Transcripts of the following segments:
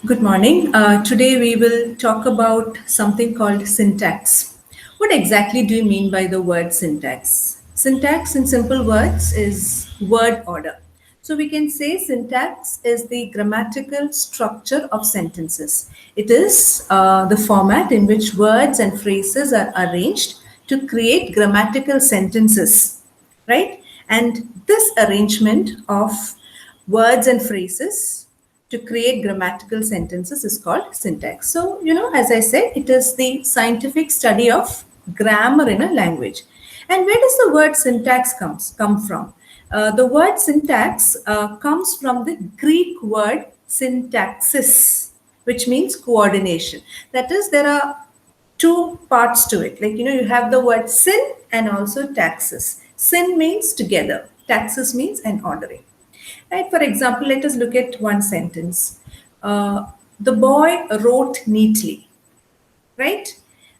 Good morning. Today we will talk about something called syntax. What exactly do you mean by the word syntax? Syntax, in simple words, is word order. So we can say syntax is the grammatical structure of sentences. It is the format in which words and phrases are arranged to create grammatical sentences, right? And this arrangement of words and phrases to create grammatical sentences is called syntax. So, as I said, it is the scientific study of grammar in a language. And where does the word syntax come from? The word syntax comes from the Greek word syntaxis, which means coordination. That is, there are two parts to it. Like, you have the word syn and also taxes. Syn means together, taxes means an ordering. Right? For example, let us look at one sentence. The boy wrote neatly. Right?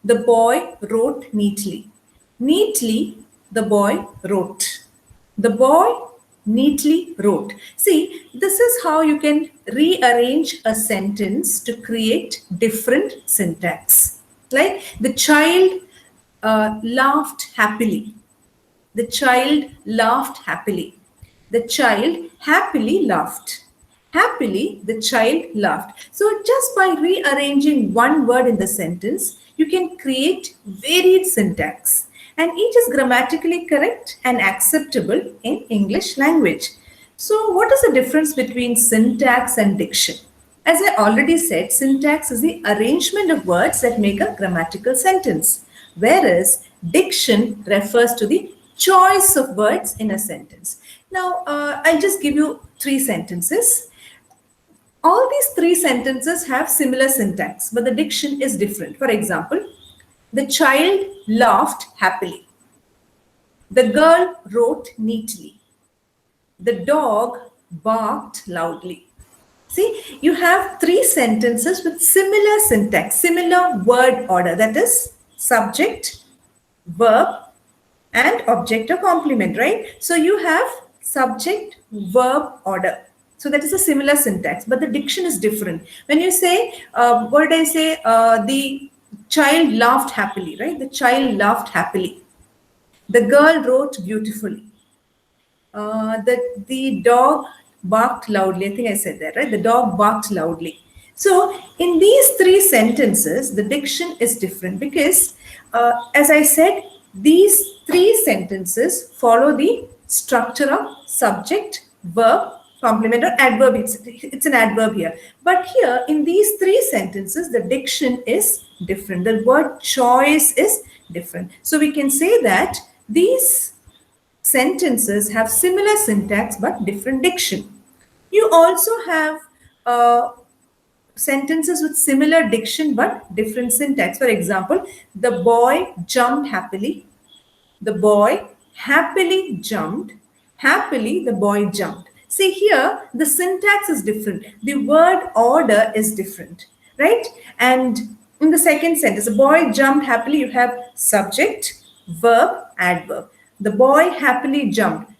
The boy wrote neatly. Neatly, the boy wrote. The boy neatly wrote. See, this is how you can rearrange a sentence to create different syntax. Like the child laughed happily. The child laughed happily. The child happily laughed. Happily, the child laughed. So, just by rearranging one word in the sentence, you can create varied syntax. And each is grammatically correct and acceptable in English language. So, what is the difference between syntax and diction? As I already said, syntax is the arrangement of words that make a grammatical sentence, whereas diction refers to the choice of words in a sentence. Now, I'll just give you three sentences. All these three sentences have similar syntax, but the diction is different. For example, the child laughed happily. The girl wrote neatly. The dog barked loudly. See, you have three sentences with similar syntax, similar word order. That is subject, verb, and object or complement, right? So you have subject, verb, order. So that is a similar syntax, but the diction is different. When you say, what did I say? The child laughed happily, right? The child laughed happily. The girl wrote beautifully. The dog barked loudly. I think I said that, right? The dog barked loudly. So in these three sentences, the diction is different because, as I said, these three sentences follow the structure of subject, verb, complement, or adverb. It's an adverb here. But here, in these three sentences, the diction is different. The word choice is different. So we can say that these sentences have similar syntax but different diction. You also have sentences with similar diction but different syntax. For example, the boy jumped happily. The boy happily jumped. Happily, the boy jumped. See here, the syntax is different. The word order is different, right? And in the second sentence, the boy jumped happily, you have subject, verb, adverb. The boy happily jumped.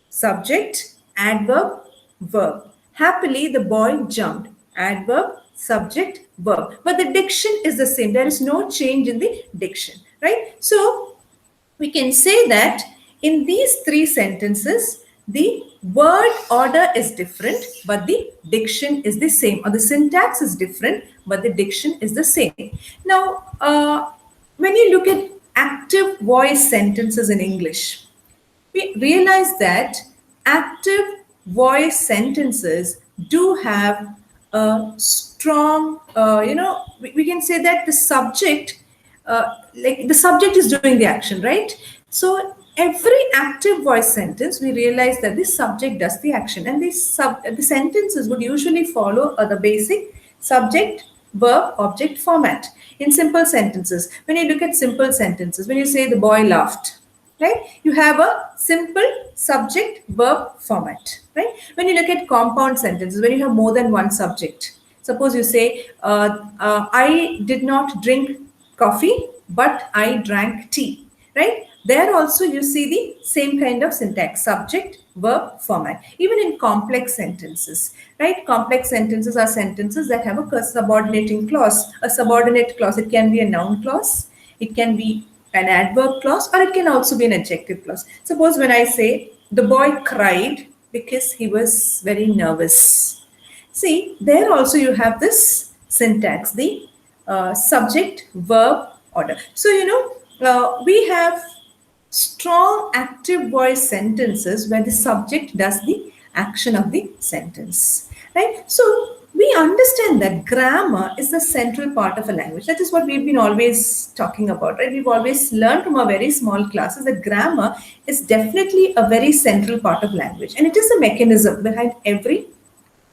Subject, adverb, verb. Happily, the boy jumped. Adverb, subject, verb. But the diction is the same. There is no change in the diction, right? So, we can say that in these three sentences, the word order is different, but the diction is the same, or the syntax is different, but the diction is the same. Now, when you look at active voice sentences in English, we realize that active voice sentences do have a strong, we can say that the subject, like the subject is doing the action, right? So every active voice sentence, we realize that the subject does the action, and the sentences would usually follow the basic subject, verb, object format. In simple sentences, when you look at simple sentences, when you say the boy laughed, right, you have a simple subject verb format, right? When you look at compound sentences, when you have more than one subject, suppose you say I did not drink coffee but I drank tea, right? There also you see the same kind of syntax, subject, verb, format, even in complex sentences, right? Complex sentences are sentences that have a subordinating clause, a subordinate clause. It can be a noun clause, it can be an adverb clause, or it can also be an adjective clause. Suppose when I say, the boy cried because he was very nervous. See, there also you have this syntax, the subject, verb, order. So, we have strong active voice sentences where the subject does the action of the sentence, right? So, we understand that grammar is the central part of a language. That is what we've been always talking about, right? We've always learned from our very small classes that grammar is definitely a very central part of language, and it is the mechanism behind every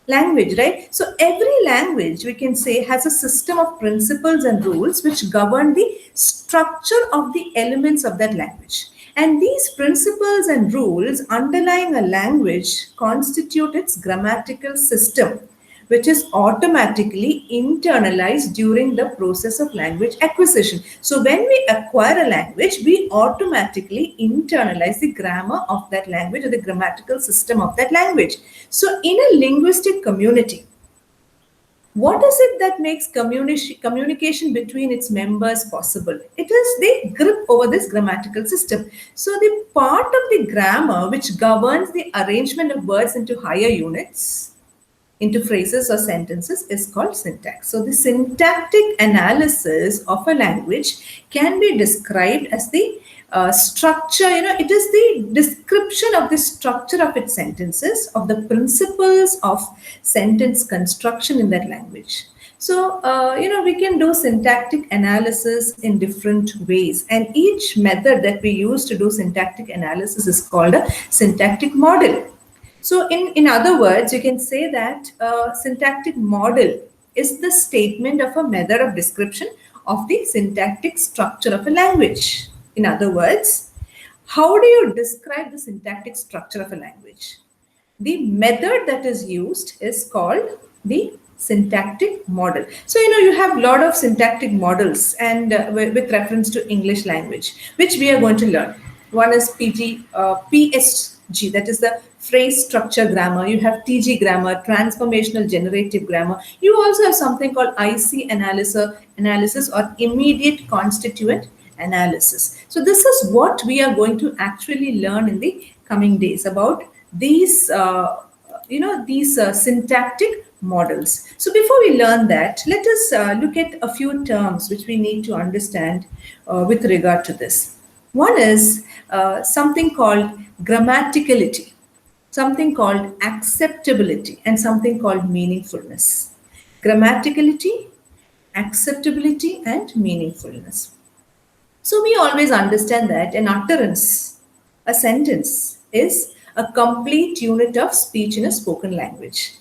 language, right? So every language, we can say, has a system of principles and rules which govern the structure of the elements of that language. And these principles and rules underlying a language constitute its grammatical system, which is automatically internalized during the process of language acquisition. So when we acquire a language, we automatically internalize the grammar of that language or the grammatical system of that language. So in a linguistic community, what is it that makes communication between its members possible? It is the grip over this grammatical system. So the part of the grammar which governs the arrangement of words into higher units, into phrases or sentences, is called syntax. So the syntactic analysis of a language can be described as the structure, it is the description of the structure of its sentences, of the principles of sentence construction in that language. So, we can do syntactic analysis in different ways, and each method that we use to do syntactic analysis is called a syntactic model. So, in other words, you can say that a syntactic model is the statement of a method of description of the syntactic structure of a language. In other words, how do you describe the syntactic structure of a language? The method that is used is called the syntactic model. So, you have a lot of syntactic models, and with reference to English language, which we are going to learn. One is PSG, that is the phrase structure grammar. You have TG grammar, transformational generative grammar. You also have something called IC analysis or immediate constituent analysis. So this is what we are going to actually learn in the coming days about these syntactic models. So before we learn that, let us look at a few terms which we need to understand with regard to this. One is something called grammaticality, something called acceptability, and something called meaningfulness. Grammaticality, acceptability, and meaningfulness. So we always understand that an utterance, a sentence, is a complete unit of speech in a spoken language.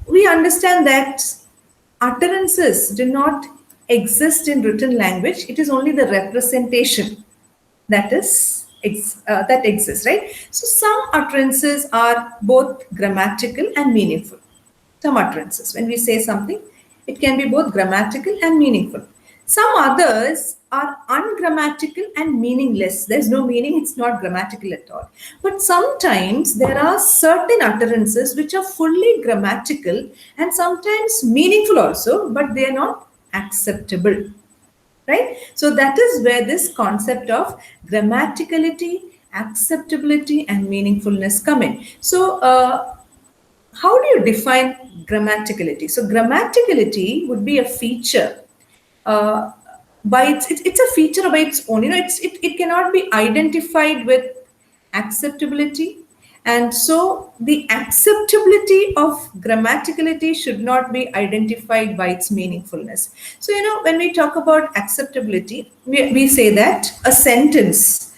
We understand that utterances do not exist in written language. It is only the representation that exists, right? So some utterances are both grammatical and meaningful. Some utterances, when we say something, it can be both grammatical and meaningful. Some others are ungrammatical and meaningless. There's no meaning, it's not grammatical at all. But sometimes there are certain utterances which are fully grammatical and sometimes meaningful also, but they are not acceptable. Right? So that is where this concept of grammaticality, acceptability, and meaningfulness come in. So, how do you define grammaticality? So, grammaticality would be a feature by it's a feature by its own. It cannot be identified with acceptability, and so the acceptability of grammaticality should not be identified by its meaningfulness. So when we talk about acceptability, we say that a sentence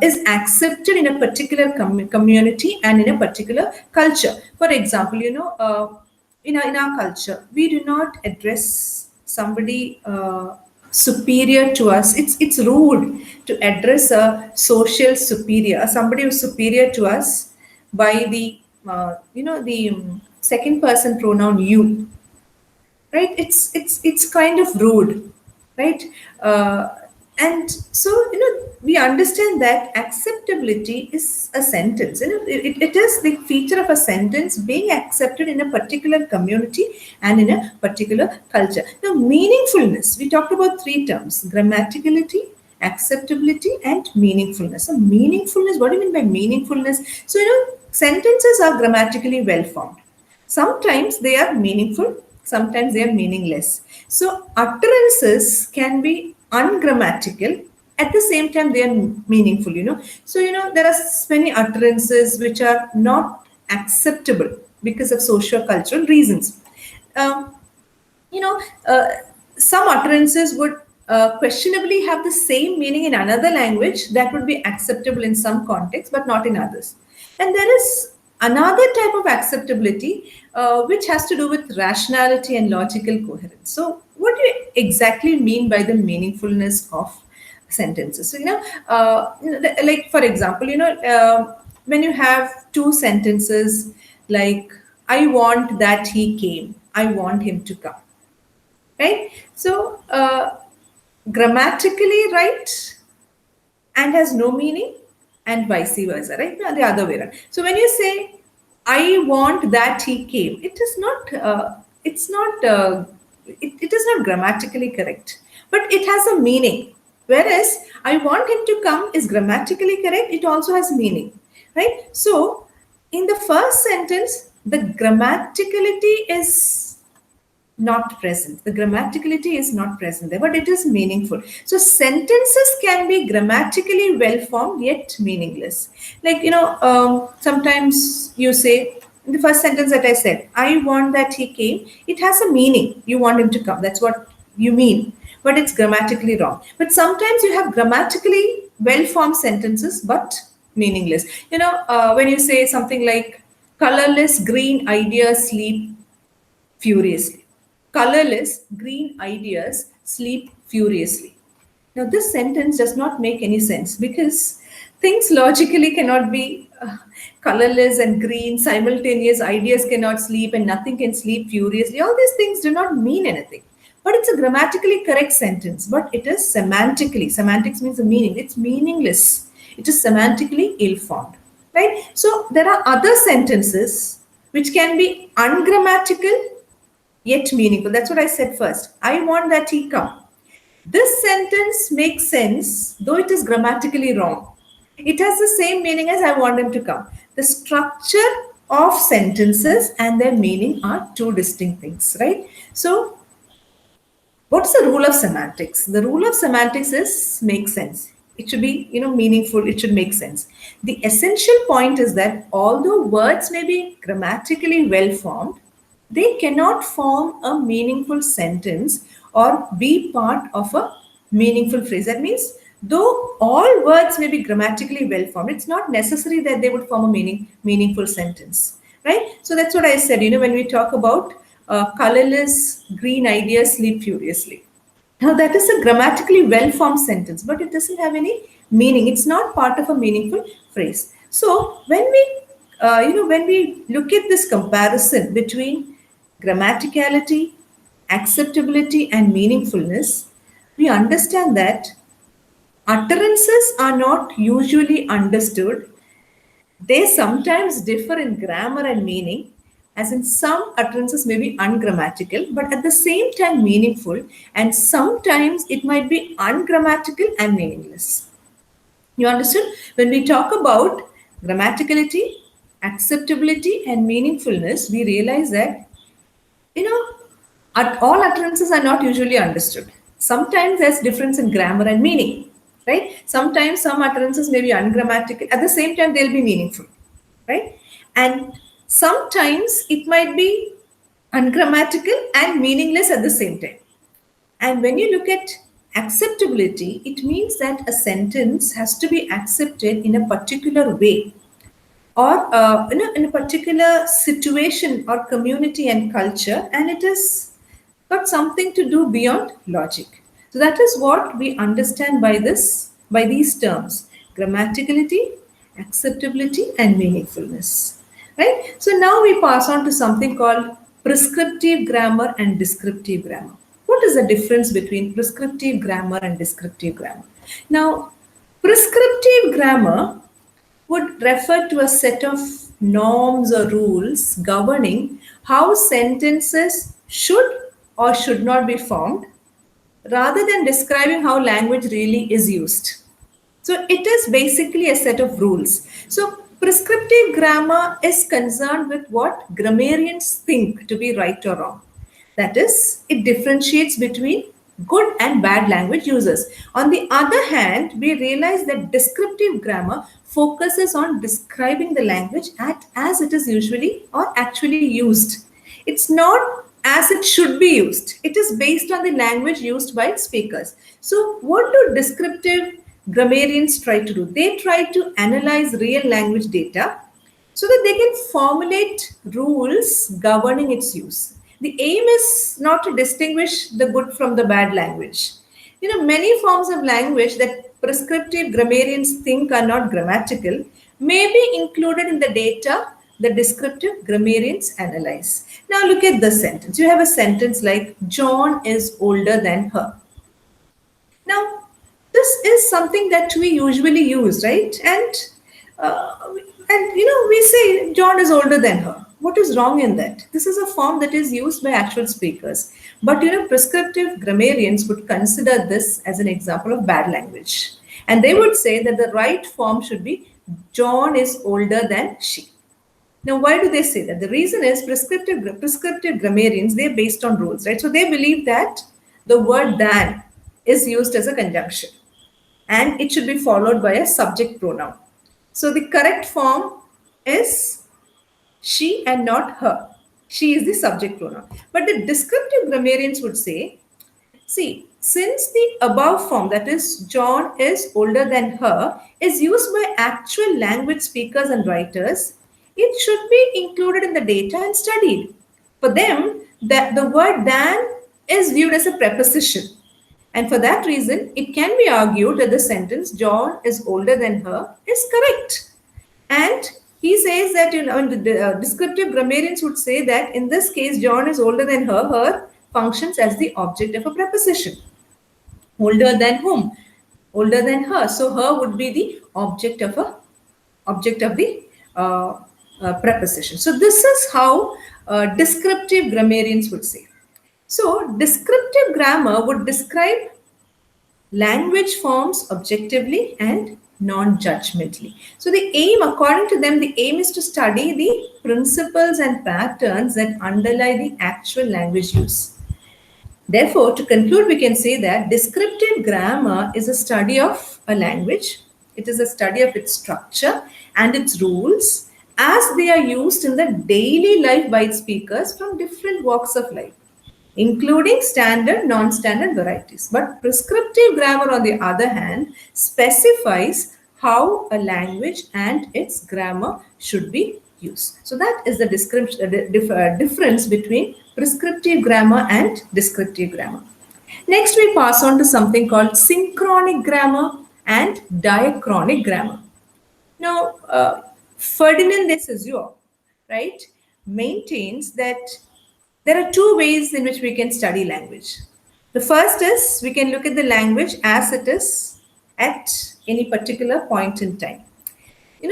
is accepted in a particular community and in a particular culture. For example, in our culture, we do not address somebody superior to us. It's rude to address a social superior, somebody who's superior to us, by the second person pronoun you. Right? It's kind of rude, right? And so, we understand that acceptability is a sentence. It is the feature of a sentence being accepted in a particular community and in a particular culture. Now, meaningfulness, we talked about three terms: grammaticality, acceptability, and meaningfulness. So, meaningfulness, what do you mean by meaningfulness? So, sentences are grammatically well formed. Sometimes they are meaningful, sometimes they are meaningless. So utterances can be ungrammatical, at the same time they are meaningful, So, there are many utterances which are not acceptable because of socio-cultural reasons. Um, you know, uh, some utterances would questionably have the same meaning in another language that would be acceptable in some contexts, but not in others. And there is another type of acceptability which has to do with rationality and logical coherence. So, what do you exactly mean by the meaningfulness of sentences? So, like for example, when you have two sentences like, I want that he came, I want him to come, right? So, grammatically right and has no meaning, and vice versa, right? No, the other way around. So, when you say, I want that he came, it is not grammatically correct, but it has a meaning. Whereas, I want him to come is grammatically correct, it also has meaning, right? So, in the first sentence, the grammaticality is not present. The grammaticality is not present there, but it is meaningful. So sentences can be grammatically well formed yet meaningless. Like, sometimes you say, in the first sentence that I said, I want that he came, it has a meaning. You want him to come. That's what you mean. But it's grammatically wrong. But sometimes you have grammatically well formed sentences, but meaningless. When you say something like, colorless green ideas sleep furiously. Colorless green ideas sleep furiously. Now, this sentence does not make any sense because things logically cannot be colorless and green, simultaneous ideas cannot sleep, and nothing can sleep furiously. All these things do not mean anything. But it's a grammatically correct sentence, but it is semantically. Semantics means the meaning. It's meaningless. It is semantically ill formed. Right? So, there are other sentences which can be ungrammatical yet meaningful. That's what I said first. I want that he come. This sentence makes sense, though it is grammatically wrong. It has the same meaning as I want him to come. The structure of sentences and their meaning are two distinct things, right? So, what's the rule of semantics? The rule of semantics is make sense. It should be, meaningful. It should make sense. The essential point is that although words may be grammatically well formed, they cannot form a meaningful sentence or be part of a meaningful phrase. That means, though all words may be grammatically well formed, it's not necessary that they would form a meaningful sentence, right? So that's what I said. When we talk about colorless green ideas sleep furiously. Now that is a grammatically well-formed sentence, but it doesn't have any meaning. It's not part of a meaningful phrase. So when we look at this comparison between grammaticality, acceptability, and meaningfulness, we understand that utterances are not usually understood. They sometimes differ in grammar and meaning, as in some utterances may be ungrammatical, but at the same time meaningful, and sometimes it might be ungrammatical and meaningless. You understood? When we talk about grammaticality, acceptability, and meaningfulness, we realize that, all utterances are not usually understood. Sometimes there's difference in grammar and meaning, right? Sometimes some utterances may be ungrammatical. At the same time, they'll be meaningful, right? And sometimes it might be ungrammatical and meaningless at the same time. And when you look at acceptability, it means that a sentence has to be accepted in a particular way, or in a particular situation or community and culture, and it is got something to do beyond logic. So that is what we understand by these terms: grammaticality, acceptability, and meaningfulness. Right? So now we pass on to something called prescriptive grammar and descriptive grammar. what is the difference between prescriptive grammar and descriptive grammar? Now, prescriptive grammar would refer to a set of norms or rules governing how sentences should or should not be formed rather than describing how language really is used. So it is basically a set of rules. So prescriptive grammar is concerned with what grammarians think to be right or wrong. That is, it differentiates between good and bad language users. On the other hand, we realize that descriptive grammar focuses on describing the language as it is usually or actually used. It's not as it should be used. It is based on the language used by speakers. So, what do descriptive grammarians try to do? They try to analyze real language data so that they can formulate rules governing its use. The aim is not to distinguish the good from the bad language. Many forms of language that prescriptive grammarians think are not grammatical may be included in the data the descriptive grammarians analyze. Now look at the sentence. You have a sentence like John is older than her. Now, this is something that we usually use, right? And we say John is older than her. What is wrong in that? This is a form that is used by actual speakers. But prescriptive grammarians would consider this as an example of bad language. And they would say that the right form should be John is older than she. Now, why do they say that? The reason is prescriptive grammarians, they're based on rules, right? So they believe that the word than is used as a conjunction and it should be followed by a subject pronoun. So the correct form is she and not her. She is the subject pronoun. But the descriptive grammarians would say, see, since the above form, that is John is older than her, is used by actual language speakers and writers, it should be included in the data and studied. For them, that the word than is viewed as a preposition. And for that reason, it can be argued that the sentence John is older than her is correct. And he says that, the descriptive grammarians would say that in this case, John is older than her. Her functions as the object of a preposition. Older than whom? Older than her. So her would be the object of the preposition. So this is how descriptive grammarians would say. So descriptive grammar would describe language forms objectively and non-judgmentally. So the aim, according to them, the aim is to study the principles and patterns that underlie the actual language use. Therefore, to conclude, we can say that descriptive grammar is a study of a language. It is a study of its structure and its rules as they are used in the daily life by its speakers from different walks of life, including standard, non-standard varieties. But prescriptive grammar, on the other hand, specifies how a language and its grammar should be used. So that is the difference between prescriptive grammar and descriptive grammar. Next, we pass on to something called synchronic grammar and diachronic grammar. Now, Ferdinand de Saussure, right, maintains that there are two ways in which we can study language. The first is we can look at the language as it is at any particular point in time.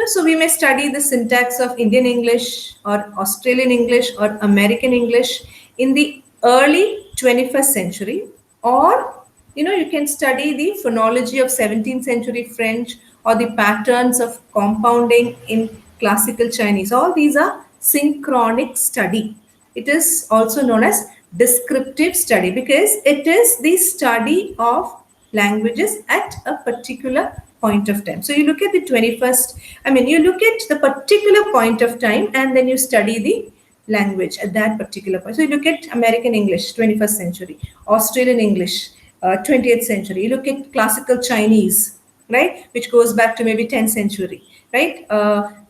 So we may study the syntax of Indian English or Australian English or American English in the early 21st century, or you can study the phonology of 17th century French or the patterns of compounding in classical Chinese. All these are synchronic study. It is also known as descriptive study because it is the study of languages at a particular point of time. So you look at the 21st, you look at the particular point of time and then you study the language at that particular point. So you look at American English, 21st century, Australian English, 20th century. You look at classical Chinese, right, which goes back to maybe 10th century, right?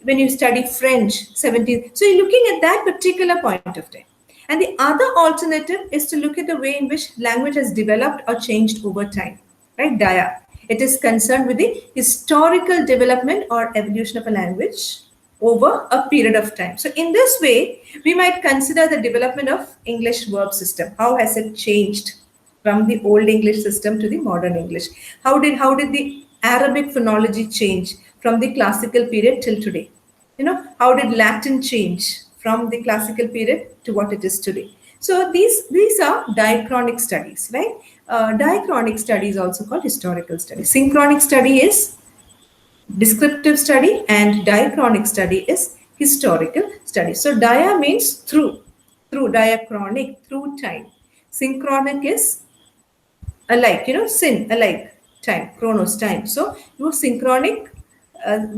When you study French, 17th. So you're looking at that particular point of time. And the other alternative is to look at the way in which language has developed or changed over time, right? Dia. It is concerned with the historical development or evolution of a language over a period of time. So in this way, we might consider the development of English verb system. How has it changed from the old English system to the modern English. How did the Arabic phonology change from the classical period till today? How did Latin change from the classical period to what it is today? So these are diachronic studies, right? Diachronic study is also called historical study. Synchronic study is descriptive study, and diachronic study is historical study. So dia means through diachronic, through time. Synchronic is alike, alike, time, chronos, time. So your synchronic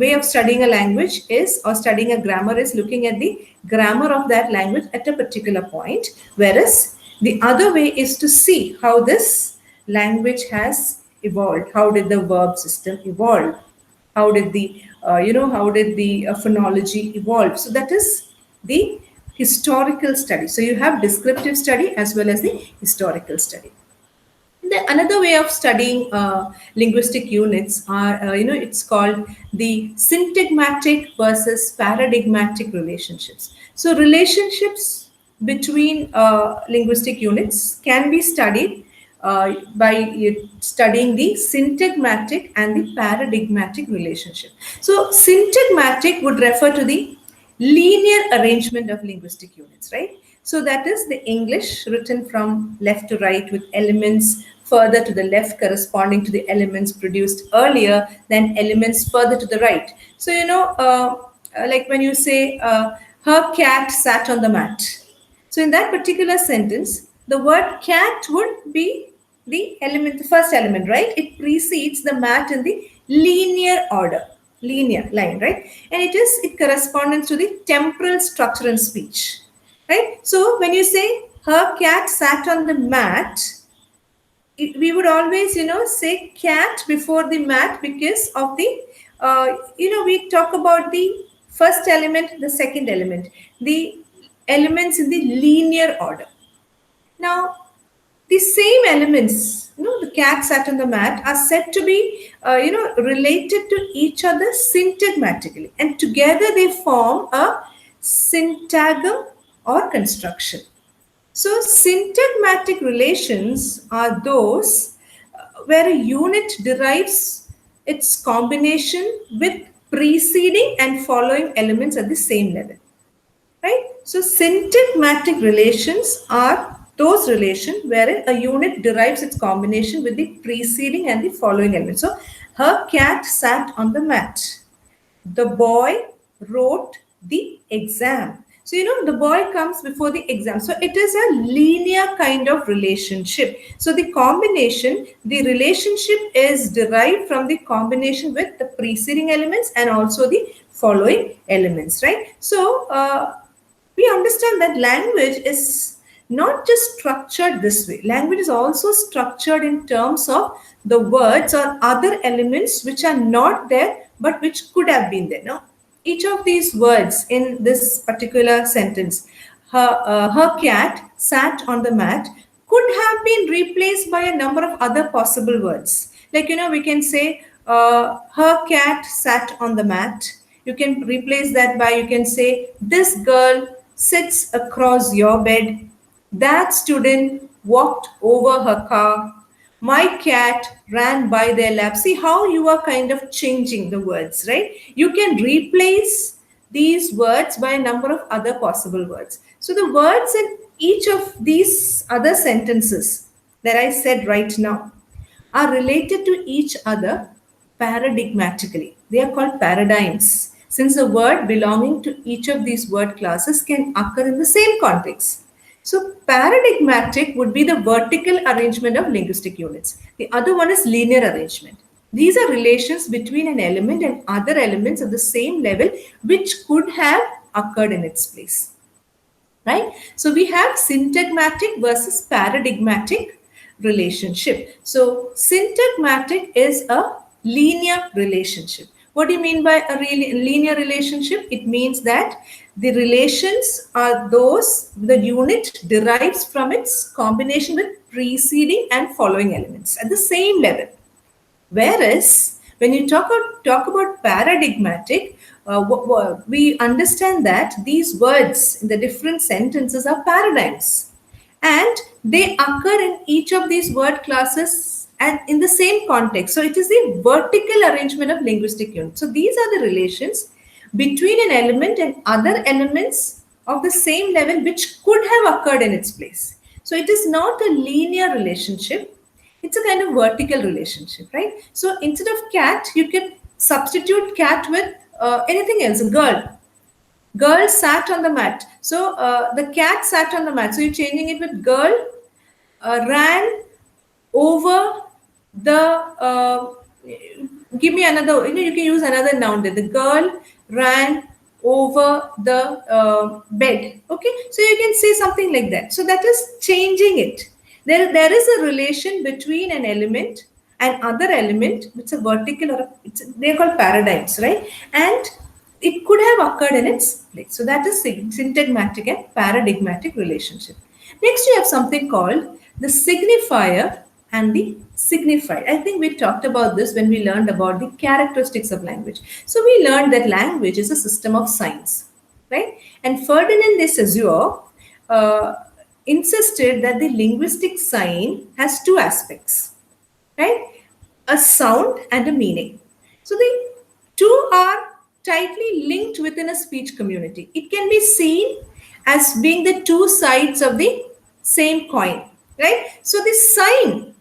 way of studying a language is, or studying a grammar is, looking at the grammar of that language at a particular point, whereas the other way is to see how this language has evolved. How did the verb system evolve? How did the phonology evolve? So that is the historical study. So you have descriptive study as well as the historical study. Another way of studying linguistic units are, it's called the syntagmatic versus paradigmatic relationships. So relationships between linguistic units can be studied by studying the syntagmatic and the paradigmatic relationship. So syntagmatic would refer to the linear arrangement of linguistic units, right? So that is the English written from left to right with elements further to the left corresponding to the elements produced earlier than elements further to the right. So, like when you say, her cat sat on the mat. So in that particular sentence, the word cat would be the element, the first element, right? It precedes the mat in the linear order, linear line, right? And it corresponds to the temporal structure in speech, right? So when you say her cat sat on the mat, we would always, say cat before the mat because of the, we talk about the first element, the second element, the elements in the linear order. Now, the same elements, the cat sat on the mat, are said to be, related to each other syntagmatically, and together they form a syntagm or construction. So, syntagmatic relations are those where a unit derives its combination with preceding and following elements at the same level, right? So, syntagmatic relations are those relations wherein a unit derives its combination with the preceding and the following elements. So, her cat sat on the mat. The boy wrote the exam. So, the boy comes before the exam. So, it is a linear kind of relationship. So, the relationship is derived from the combination with the preceding elements and also the following elements, right? So, we understand that language is not just structured this way. Language is also structured in terms of the words or other elements which are not there but which could have been there. Now, each of these words in this particular sentence, her cat sat on the mat, could have been replaced by a number of other possible words. Like, we can say, her cat sat on the mat. You can replace that by, you can say, this girl sits across your bed. That student walked over her car. My cat ran by their lap. See how you are kind of changing the words, right? You can replace these words by a number of other possible words. So the words in each of these other sentences that I said right now are related to each other paradigmatically. They are called paradigms, since the word belonging to each of these word classes can occur in the same context. So, paradigmatic would be the vertical arrangement of linguistic units. The other one is linear arrangement. These are relations between an element and other elements of the same level which could have occurred in its place, right? So we have syntagmatic versus paradigmatic relationship. So syntagmatic is a linear relationship. What do you mean by a linear relationship? It means that the relations are those the unit derives from its combination with preceding and following elements at the same level. Whereas when you talk about paradigmatic, we understand that these words in the different sentences are paradigms. and they occur in each of these word classes and in the same context. So it is the vertical arrangement of linguistic units. So these are the relations between an element and other elements of the same level which could have occurred in its place. So it is not a linear relationship. It's a kind of vertical relationship, right? So instead of cat, you can substitute cat with anything else, a girl. Girl sat on the mat. So the cat sat on the mat. So you're changing it with girl ran over the. Give me another. You can use another noun there. The girl ran over the bed. Okay, so you can say something like that. So that is changing it. There is a relation between an element and other element. It's a vertical or they're called paradigms, right? And it could have occurred in its place. So that is syntagmatic and paradigmatic relationship. Next, we have something called the signifier and the signified. I think we talked about this when we learned about the characteristics of language. So we learned that language is a system of signs, right? And Ferdinand de Saussure insisted that the linguistic sign has two aspects, right? A sound and a meaning. So the two are tightly linked within a speech community. It can be seen as being the two sides of the same coin, right? So the sign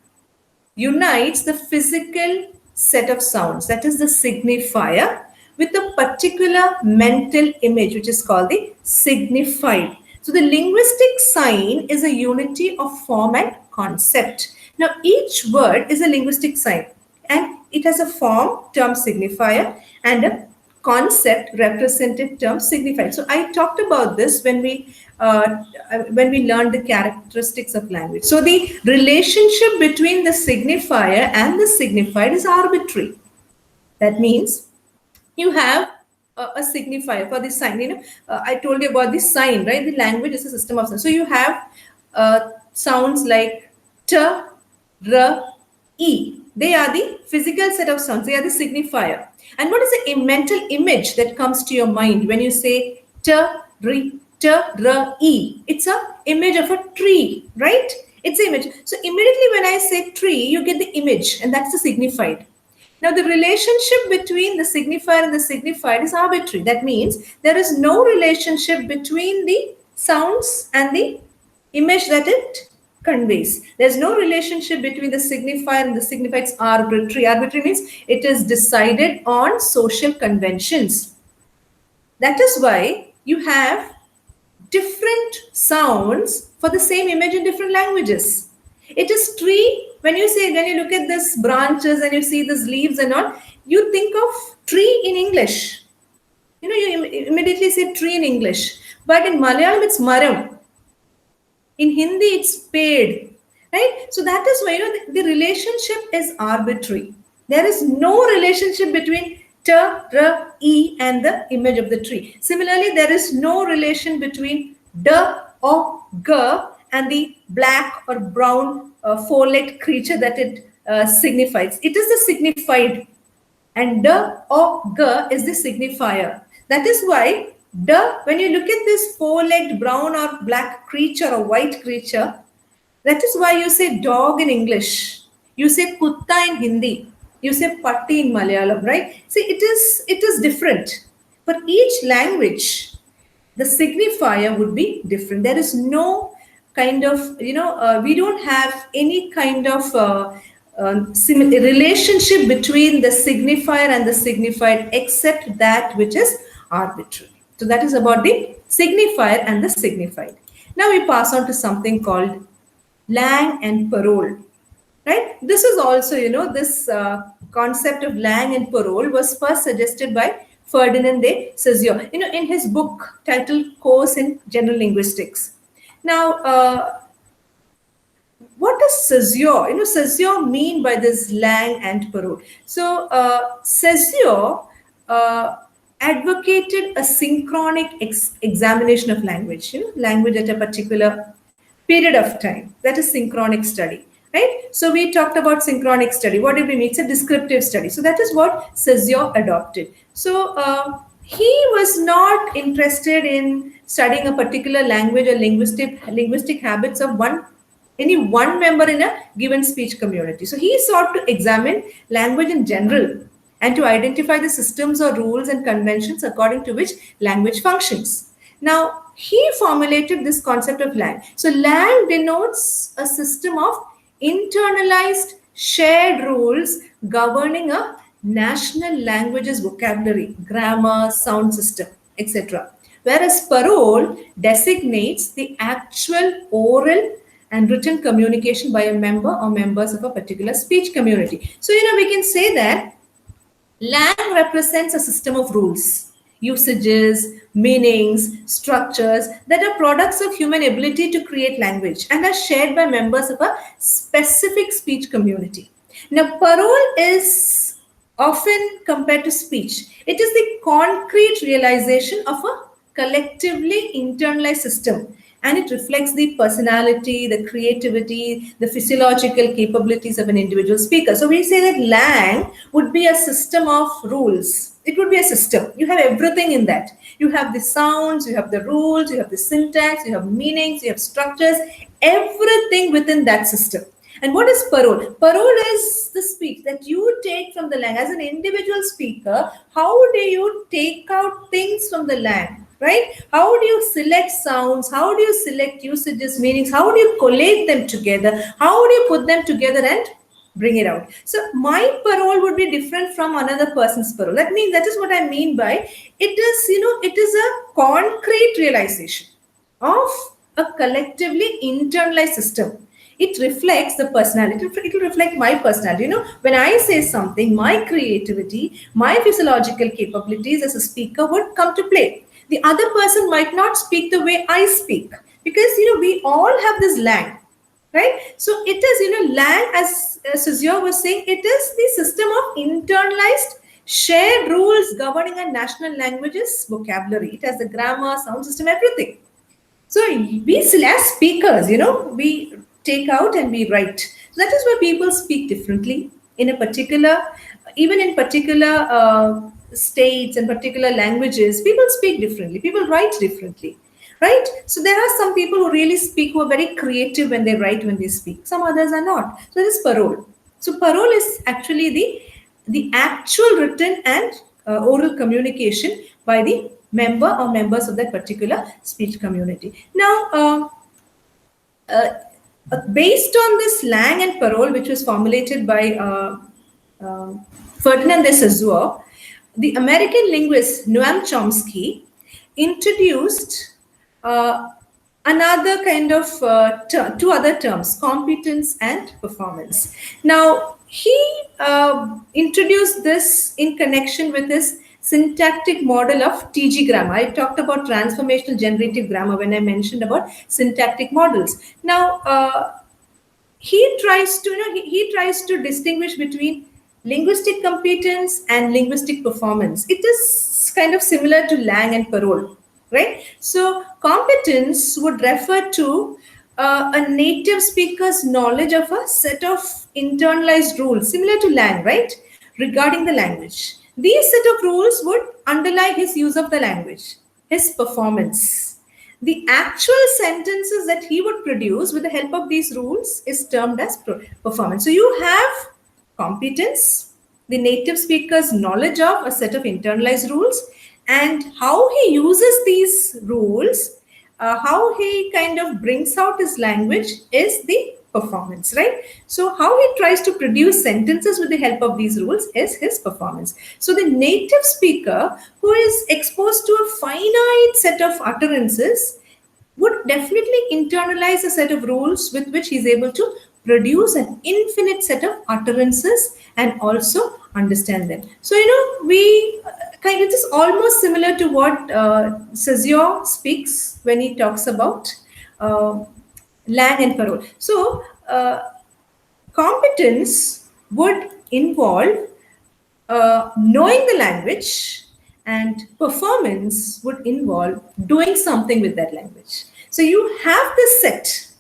unites the physical set of sounds, that is the signifier, with a particular mental image, which is called the signified. So the linguistic sign is a unity of form and concept. Now, each word is a linguistic sign, and it has a form, term signifier, and a concept, representative term signified. So I talked about this when we learned the characteristics of language. So the relationship between the signifier and the signified is arbitrary. That means you have a signifier for the sign. I told you about the sign, right? The language is a system of sounds. So you have sounds like t, r, e. They are the physical set of sounds. They are the signifier. And what is the mental image that comes to your mind when you say t, r, e? It's an image of a tree, right? It's an image. So immediately when I say tree, you get the image, and that's the signified. Now, the relationship between the signifier and the signified is arbitrary. That means there is no relationship between the sounds and the image that it conveys. There's no relationship between the signifier and the signified. It's arbitrary. Arbitrary means it is decided on social conventions. That is why you have different sounds for the same image in different languages. It is tree. When you look at this branches and you see these leaves and all, you think of tree in English. You immediately say tree in English. But in Malayalam, it's maram. In Hindi, it's paid. Right? So that is why the relationship is arbitrary. There is no relationship between t, r, e and the image of the tree. Similarly, there is no relation between d or g and the black or brown four-legged creature that it signifies. It is the signified, and d or g is the signifier. That is why when you look at this four-legged brown or black creature or white creature, that is why you say dog in English. You say kutta in Hindi. You say patti in Malayalam, right? See, it is different. For each language, the signifier would be different. There is no kind of, we don't have any kind of relationship between the signifier and the signified except that which is arbitrary. So that is about the signifier and the signified. Now we pass on to something called lang and parole. Right? This is also, this concept of lang and parole was first suggested by Ferdinand de Saussure, in his book titled Course in General Linguistics. Now, what does Saussure, Saussure mean by this lang and parole? So, Saussure advocated a synchronic examination of language, language at a particular period of time. That is synchronic study. Right? So we talked about synchronic study. What did we mean? It's a descriptive study. So that is what Saussure adopted. So he was not interested in studying a particular language or linguistic habits of any one member in a given speech community. So he sought to examine language in general and to identify the systems or rules and conventions according to which language functions. Now, he formulated this concept of lang. So, lang denotes a system of internalized shared rules governing a national language's vocabulary, grammar, sound system, etc. Whereas parole designates the actual oral and written communication by a member or members of a particular speech community. So, we can say that lang represents a system of rules, usages, meanings, structures that are products of human ability to create language and are shared by members of a specific speech community. Now, parole is often compared to speech. It is the concrete realization of a collectively internalized system, and it reflects the personality, the creativity, the physiological capabilities of an individual speaker. So we say that lang would be a system of rules. It would be a system. You have everything in that. You have the sounds, you have the rules, you have the syntax, you have meanings, you have structures, everything within that system. And what is parole? Parole is the speech that you take from the lang. As an individual speaker, how do you take out things from the lang? Right? How do you select sounds? How do you select usages, meanings? How do you collate them together? How do you put them together and bring it out? So my parole would be different from another person's parole. That means that is what I mean by it is a concrete realization of a collectively internalized system. It reflects the personality. It will reflect my personality. When I say something, my creativity, my physiological capabilities as a speaker would come to play. The other person might not speak the way I speak because we all have this lang, right? So it is lang, as Suzio was saying, it is the system of internalized shared rules governing a national language's vocabulary. It has the grammar, sound system, everything. So we as speakers, we take out and we write. So that is why people speak differently in a particular, even in particular states and particular languages. People speak differently. People write differently, right? So there are some people who really speak, who are very creative when they write, when they speak. Some others are not. So this is parole. So parole is actually the actual written and oral communication by the member or members of that particular speech community. Now, based on this lang and parole, which was formulated by Ferdinand de Saussure, the American linguist Noam Chomsky introduced another kind of two other terms, competence and performance. Now, he introduced this in connection with his syntactic model of TG grammar. I talked about transformational generative grammar when I mentioned about syntactic models. Now, he tries to he tries to distinguish between linguistic competence and linguistic performance. It is kind of similar to lang and parole, right? So competence would refer to a native speaker's knowledge of a set of internalized rules, similar to lang, right, regarding the language. These set of rules would underlie his use of the language, his performance. The actual sentences that he would produce with the help of these rules is termed as performance. So you have competence, the native speaker's knowledge of a set of internalized rules, and how he uses these rules, how he kind of brings out his language is the performance, right? So how he tries to produce sentences with the help of these rules is his performance. So the native speaker who is exposed to a finite set of utterances would definitely internalize a set of rules with which he's able to produce an infinite set of utterances and also understand them. So, we kind of, it is almost similar to what Saussure speaks when he talks about lang and parole. So, competence would involve knowing the language, and performance would involve doing something with that language. So you have this set,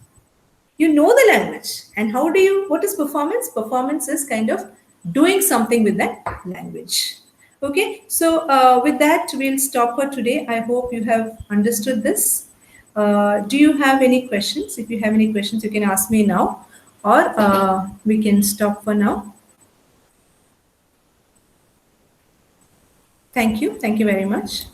you know the language, and what is performance? Performance is kind of doing something with that language. Okay, so with that, we'll stop for today. I hope you have understood this. Do you have any questions? If you have any questions, you can ask me now, or we can stop for now. Thank you. Thank you very much.